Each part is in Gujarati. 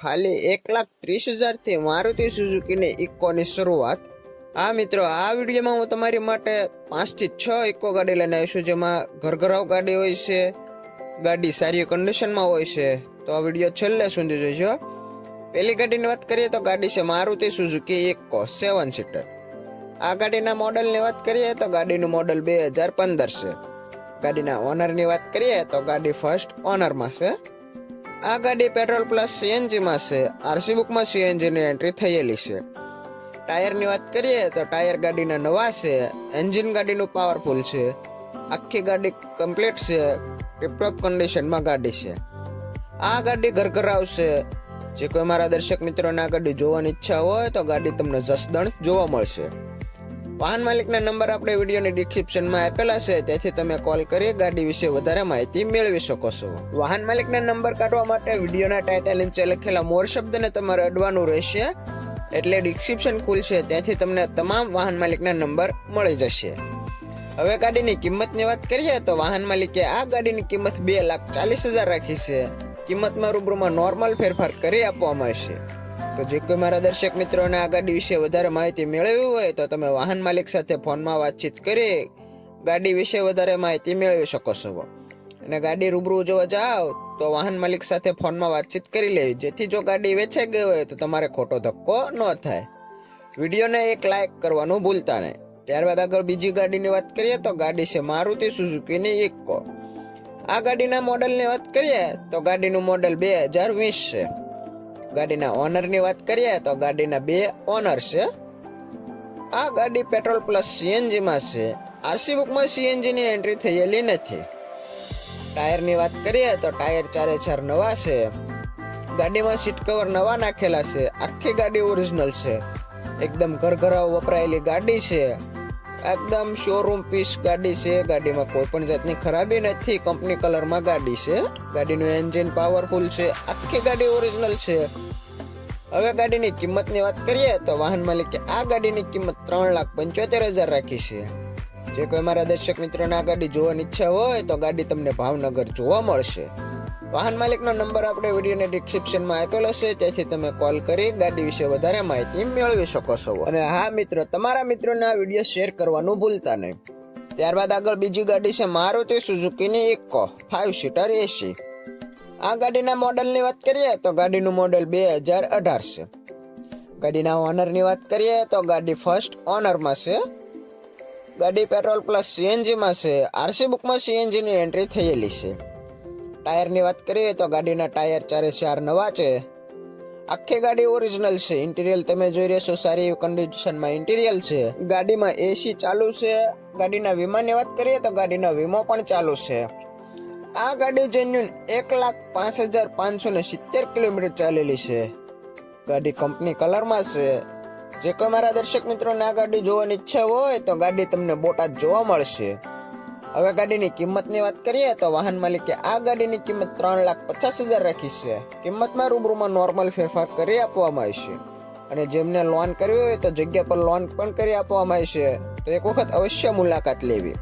ખાલી 1,30,000 થી મારુતિ સુઝુકીની ઇકોની શરૂઆત। હા મિત્રો, આ વિડીયોમાં હું તમારી માટે 5 થી 6 ઇકો ગાડી લઈને આવ્યો છું, જેમાં ઘરઘરાવ ગાડી હોય છે, ગાડી સારી કન્ડિશનમાં હોય છે, તો આ વિડીયો છેલ્લે સુધી જોઈજો। પહેલી ગાડીની વાત કરીએ તો ગાડી છે મારુતિ સુઝુકી ઇકો 7 સીટર। આ ગાડીના મોડલની વાત કરીએ તો ગાડીનું મોડલ 2015 છે। ગાડીના ઓનરની વાત કરીએ તો ગાડી ફર્સ્ટ ઓનરમાં છે। આ ગાડી પેટ્રોલ પ્લસ સીએનજીમાં છે। આરસી બુકમાં સીએનજીની એન્ટ્રી થયેલી છે। ટાયરની વાત કરીએ તો ટાયર ગાડીના નવા છે। એન્જિન ગાડીનું પાવરફુલ છે। આખી ગાડી કમ્પ્લીટ છે, ટીપટોપ કન્ડિશનમાં ગાડી છે। આ ગાડી ઘરઘરાવ છે। જે કોઈ મારા દર્શક મિત્રોને આ ગાડી જોવાની ઈચ્છા હોય તો ગાડી તમને જસદણ જોવા મળશે। વાહન માલિકના નંબર આપણે વિડીયોની ડિસ્ક્રિપ્શનમાં આપેલા છે, તેથી તમે કોલ કરી ગાડી વિશે વધારે માહિતી મેળવી શકો છો। વાહન માલિકના નંબર કાઢવા માટે વિડીયોના ટાઇટલ નીચે લખેલા મોર શબ્દને તમારે અડવાનું રહેશે, એટલે ડિસ્ક્રિપ્શન ખુલશે, ત્યાંથી તમને તમામ વાહન માલિકના નંબર મળી જશે। હવે ગાડીની કિંમતની વાત કરીએ તો વાહન માલિકે આ ગાડીની કિંમત 2,40,000 રાખી છે। કિંમતમાં રૂબરૂમાં નોર્મલ ફેરફાર કરી આપવામાં આવશે। તો જે કોઈ મારા દર્શક મિત્રોને આ ગાડી વિશે વધારે માહિતી મેળવવી હોય તો તમે વાહન માલિક સાથે ફોનમાં વાતચીત કરી ગાડી વિશે વધારે માહિતી મેળવી શકો છો। અને ગાડી રૂબરૂ જોવા જાઓ તો વાહન માલિક સાથે ફોનમાં વાતચીત કરી લેવી, જેથી જો ગાડી વેચાઈ ગઈ હોય તો તમારે ખોટો ધક્કો ન થાય। વિડીયોને એક લાઇક કરવાનું ભૂલતા નહીં। ત્યારબાદ આગળ બીજી ગાડીની વાત કરીએ તો ગાડી છે મારુતિ સુઝુકીની ઇકો। આ ગાડીના મોડલની વાત કરીએ તો ગાડીનું મોડલ 2020 છે। ગાડીના ઓનરની વાત કરીએ તો ગાડીના 2 ઓનર છે। આ ગાડી પેટ્રોલ પ્લસ સીએનજીમાં છે। આરસી બુકમાં સીએનજીની એન્ટ્રી થયેલી નથી। ટાયરની વાત કરીએ તો ટાયર 4 નવા છે। ગાડીમાં સીટ કવર નવા નાખેલા છે। આખી ગાડી ઓરિજિનલ છે, એકદમ ઘરઘરાવ વપરાયેલી ગાડી છે, એકદમ શોરૂમ પીસ ગાડી છે। ગાડીમાં કોઈ પણ જાતની ખરાબી નથી, કંપની કલરમાં ગાડી છે। ગાડીનું એન્જિન પાવરફુલ છે, આખી ગાડી ઓરિજિનલ છે। હવે ગાડીની કિંમતની વાત કરીએ તો વાહન માલિકે આ ગાડીની કિંમત 3,75,000 રાખી છે। જે કોઈ મારા દર્શક મિત્રોને આ ગાડી જોવાની ઈચ્છા હોય તો ગાડી તમને ભાવનગર જોવા મળશે। વાહન માલિકનો નંબર આપણે વિડીયોની ડિસ્ક્રિપ્શનમાં આપેલો છે, તેથી તમે કોલ કરી ગાડી વિશે વધારે માહિતી મેળવી શકો છો। અને હા મિત્રો, તમારા મિત્રોને આ વિડીયો શેર કરવાનું ભૂલતા નહીં। ત્યારબાદ આગળ બીજી ગાડી છે મારુતિ સુઝુકીની ઇકો 5 સીટર એસી। આ ગાડીના મોડલની વાત કરીએ તો ગાડીનું મોડલ 2018 છે। ગાડીના ઓનરની વાત કરીએ તો ગાડી ફર્સ્ટ ઓનરમાં છે। ગાડી પેટ્રોલ પ્લસ સીએનજીમાં છે। આરસી બુકમાં સીએનજીની એન્ટ્રી થયેલી છે। ટાયરની વાત કરીએ તો ગાડીના ટાયર 4 નવા છે। આખી ગાડી ઓરિજિનલ છે। ઇન્ટિરિયર તમે જોઈ રહેશો, સારી એવી કન્ડિશનમાં ઇન્ટિરિયર છે। ગાડીમાં એસી ચાલુ છે। ગાડીના વીમાની વાત કરીએ તો ગાડીનો વીમો પણ ચાલુ છે। આ ગાડી જેન્યુન 1,05,570 કિલોમીટર ચાલેલી છે। ગાડી કંપની કલરમાં છે। જે કોઈ મારા દર્શક મિત્રોને આ ગાડી જોવાની ઈચ્છા હોય તો ગાડી તમને બોટાદ જોવા મળશે। હવે ગાડીની કિંમતની વાત કરીએ તો વાહન માલિકે આ ગાડીની કિંમત 3,50,000 રાખી છે। કિંમતમાં રૂબરૂમાં નોર્મલ ફેરફાર કરી આપવામાં આવશે। અને જેમને લોન કરવી હોય તો જગ્યા પર લોન પણ કરી આપવામાં આવશે, તો એક વખત અવશ્ય મુલાકાત લેવી।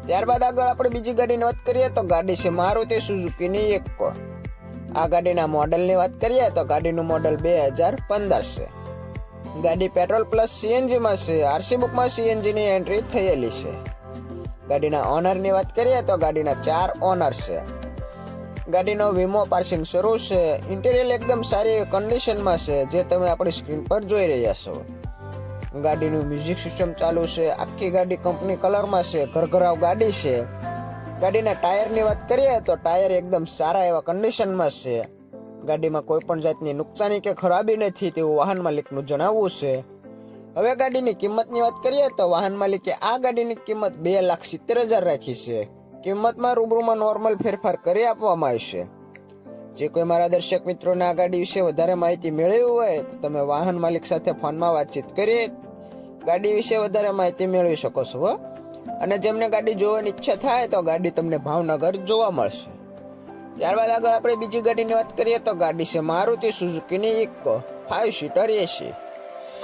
ત્યારબાદ આગળ આપણે બીજી ગાડીની વાત કરીએ તો ગાડી છે મારુતિ સુઝુકીની ઇકો। આ ગાડીના મોડલની વાત કરીએ તો ગાડીનું મોડલ 2015 છે। ગાડી પેટ્રોલ પ્લસ સીએનજીમાં છે। આરસી બુકમાં સીએનજીની એન્ટ્રી થયેલી છે। ગાડીના ઓનરની વાત કરીએ તો ગાડીના 4 ઓનર છે। ગાડીનો વીમો પાર્સિંગ શરૂ છે। ઇન્ટિરિયર એકદમ સારી એવી કન્ડિશનમાં છે, જે તમે આપણી સ્ક્રીન પર જોઈ રહ્યા છો। ગાડીનું મ્યુઝિક સિસ્ટમ ચાલુ છે। આખી ગાડી કંપની કલરમાં છે, ઘરઘરાવ ગાડી છે। ગાડીના ટાયરની વાત કરીએ તો ટાયર એકદમ સારા એવા કન્ડિશનમાં છે। ગાડીમાં કોઈ પણ જાતની નુકસાની કે ખરાબી નથી તેવું વાહન માલિકનું જણાવવું છે। હવે ગાડીની કિંમતની વાત કરીએ તો વાહન માલિકે આ ગાડીની કિંમત 2,70,000 રાખી છે। કિંમતમાં રૂબરૂમાં નોર્મલ ફેરફાર કરી આપવામાં આવશે। જે કોઈ મારા દર્શક મિત્રોને આ ગાડી વિશે વધારે માહિતી મેળવવી હોય તો તમે વાહન માલિક સાથે ફોનમાં વાતચીત કરી ગાડી વિશે વધારે માહિતી મેળવી શકો છો। અને જેમને ગાડી જોવાની ઈચ્છા થાય તો ગાડી તમને ભાવનગર જોવા મળશે। ત્યારબાદ આગળ આપણે બીજી ગાડીની વાત કરીએ તો ગાડી છે મારુતિ સુઝુકીની ઇકો 5 સીટર એસી।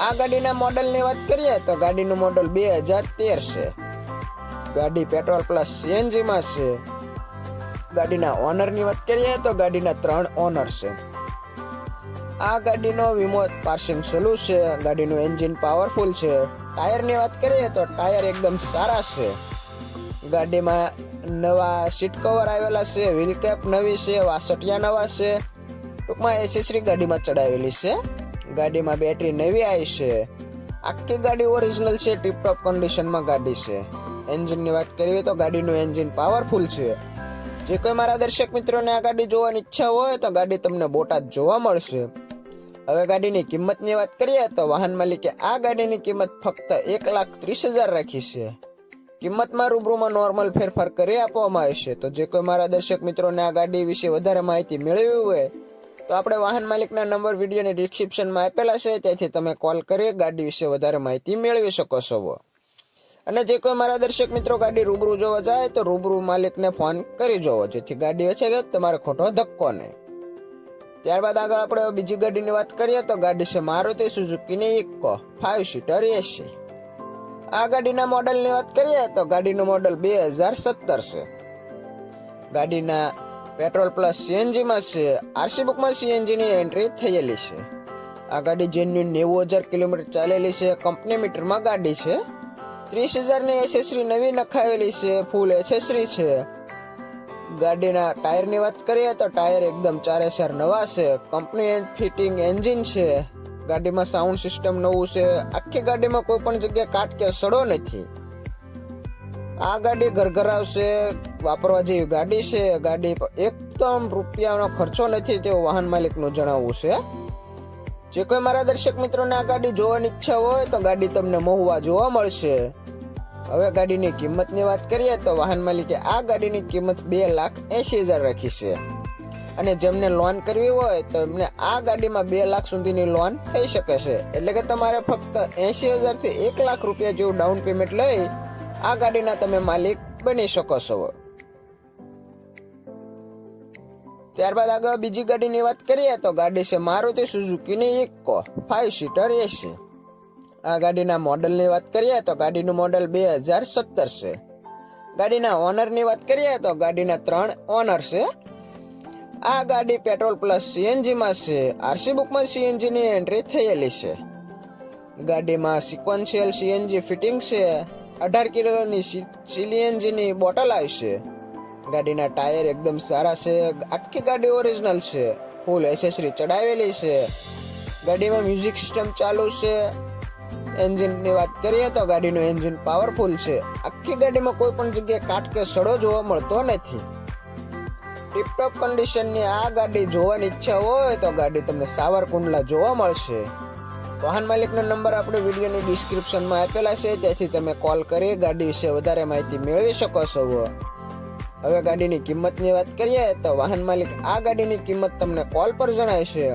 આ ગાડીના મોડલની વાત કરીએ તો ગાડીનું મોડલ 2013 છે। ગાડી પેટ્રોલ પ્લસ સીએનજીમાં છે। ગાડીના ઓનરની વાત કરીએ તો ગાડીના 3 ઓનર છે। આ ગાડીનો વીમો પાર્સિંગ સલુ છે. ગાડીનું એન્જિન પાવરફુલ છે. ટાયરની વાત કરીએ તો ટાયર એકદમ સારા છે. ગાડીમાં નવા સીટ કવર આવેલા છે. વ્હીલ કેપ નવી છે. વાસટિયા નવા છે. ટૂંકમાં એસેસરી ગાડીમાં ચડાવેલી છે. ગાડીમાં બેટરી નવી આવી છે. આખી ગાડી ઓરિજિનલ છે. ટીપટોપ કન્ડિશનમાં ગાડી છે. એન્જિનની વાત કરીએ તો ગાડીનું એન્જિન પાવરફુલ છે. જે કોઈ મારા દર્શક મિત્રોને આ ગાડી જોવાની ઈચ્છા હોય તો ગાડી તમને બોટાદ જોવા મળશે. હવે ગાડીની કિંમતની વાત કરીએ તો વાહન માલિકે આ ગાડીની કિંમત ફક્ત 1,30,000 રાખી છે. કિંમતમાં રૂબરૂમાં નોર્મલ ફેરફાર કરી આપવામાં આવશે. તો જે કોઈ મારા દર્શક મિત્રોને આ ગાડી વિશે વધારે માહિતી મેળવવી હોય તો આપણે વાહન માલિકના નંબર વિડીયોની ડિસ્ક્રિપ્શનમાં આપેલા છે, તેથી તમે કોલ કરી ગાડી વિશે વધારે માહિતી મેળવી શકો છો. અને જે કોઈ મારા દર્શક મિત્રો ગાડી રૂબરૂ જોવા જાય તો રૂબરૂ માલિકને ફોન કરી જોવો, જેથી ગાડી વેચે કે તમારે ખોટો ધક્કો નહીં. ત્યારબાદ આગળ આપણે બીજી ગાડીની વાત કરીએ તો ગાડી છે મારુતિ સુઝુકીની ઇક્કો 5 સીટર એસી. આ ગાડીના મોડલની વાત કરીએ તો ગાડીનું મોડલ 2017 છે. ગાડીના પેટ્રોલ પ્લસ સીએનજીમાં છે. આરસી બુકમાં સીએનજીની એન્ટ્રી થયેલી છે. આ ગાડી જેન્યુન 90,000 કિલોમીટર ચાલેલી છે. કંપની મીટરમાં ગાડી છે. 30,000ની એસેસરી નવી નખાવેલી છે. ફૂલ એસેસરી છે. ગાડીના ટાયરની વાત કરીએ તો ટાયર એકદમ 4 નવા છે. કંપની ફિટિંગ એન્જિન છે. ગાડીમાં સાઉન્ડ સિસ્ટમ નવું છે. આખી ગાડીમાં કોઈ પણ જગ્યાએ કાટ કે સડો નથી. આ ગાડી ઘરઘરાવ છે. વાપરવા જેવી ગાડી છે. ગાડી એકદમ રૂપિયાનો ખર્ચો નથી તેવું વાહન માલિકનું જણાવવું છે. જે કોઈ મારા દર્શક મિત્રોને આ ગાડી જોવાની ઈચ્છા હોય તો ગાડી તમને મહુવા જોવા મળશે. હવે ગાડીની કિંમતની વાત કરીએ તો વાહન માલિકે આ ગાડીની કિંમત 2,80,000 રાખી છે. અને જેમને લોન કરવી હોય તો એમને આ ગાડીમાં 2 લાખ સુધીની લોન થઈ શકે છે. એટલે કે તમારે ફક્ત 80,000 થી 1 લાખ રૂપિયા જેવું ડાઉન પેમેન્ટ લઈ આ ગાડીના તમે માલિક બની શકો છો. ત્યારબાદ આગળ બીજી ગાડીની વાત કરીએ તો ગાડી છે મારુતિ સુઝુકીની ઇક્કો 5 સીટર એસી. આ ગાડીના મોડલની વાત કરીએ તો ગાડીનું મોડલ 2017 છે. ગાડીના ઓનરની વાત કરીએ તો ગાડીના 3 ઓનર છે. આ ગાડી પેટ્રોલ પ્લસ સીએનજીમાં છે. આરસી બુકમાં સીએનજીની એન્ટ્રી થયેલી છે. ગાડીમાં સિક્વન્શિયલ સીએનજી ફિટિંગ છે. 18 કિલોની સીએનજીની બોટલ આવશે. ગાડીના ટાયર એકદમ સારા છે. આખી ગાડી ઓરિજિનલ છે. ફૂલ એસેસરી ચડાવેલી છે. ગાડીમાં મ્યુઝિક સિસ્ટમ ચાલુ છે. એન્જિનની વાત કરીએ તો ગાડીનું એન્જિન પાવરફુલ છે. આખી ગાડીમાં કોઈ પણ જગ્યાએ કાટ કે સડો જોવા મળતો નથી. ટીપટોપ કન્ડિશનની આ ગાડી જોવાની ઈચ્છા હોય તો ગાડી તમને સાવરકુંડલા જોવા મળશે. વાહન માલિકનો નંબર આપણે વિડીયોની ડિસ્ક્રિપ્શનમાં આપેલા છે, તેથી તમે કોલ કરી ગાડી વિશે વધારે માહિતી મેળવી શકો છો. હવે ગાડીની કિંમતની વાત કરીએ તો વાહન માલિક આ ગાડીની કિંમત તમને કોલ પર જણાવશે.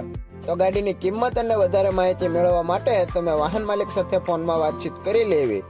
તો ગાડીની કિંમત અને વધારે માહિતી મેળવવા માટે તમે વાહન માલિક સાથે ફોનમાં વાતચીત કરી લેવી.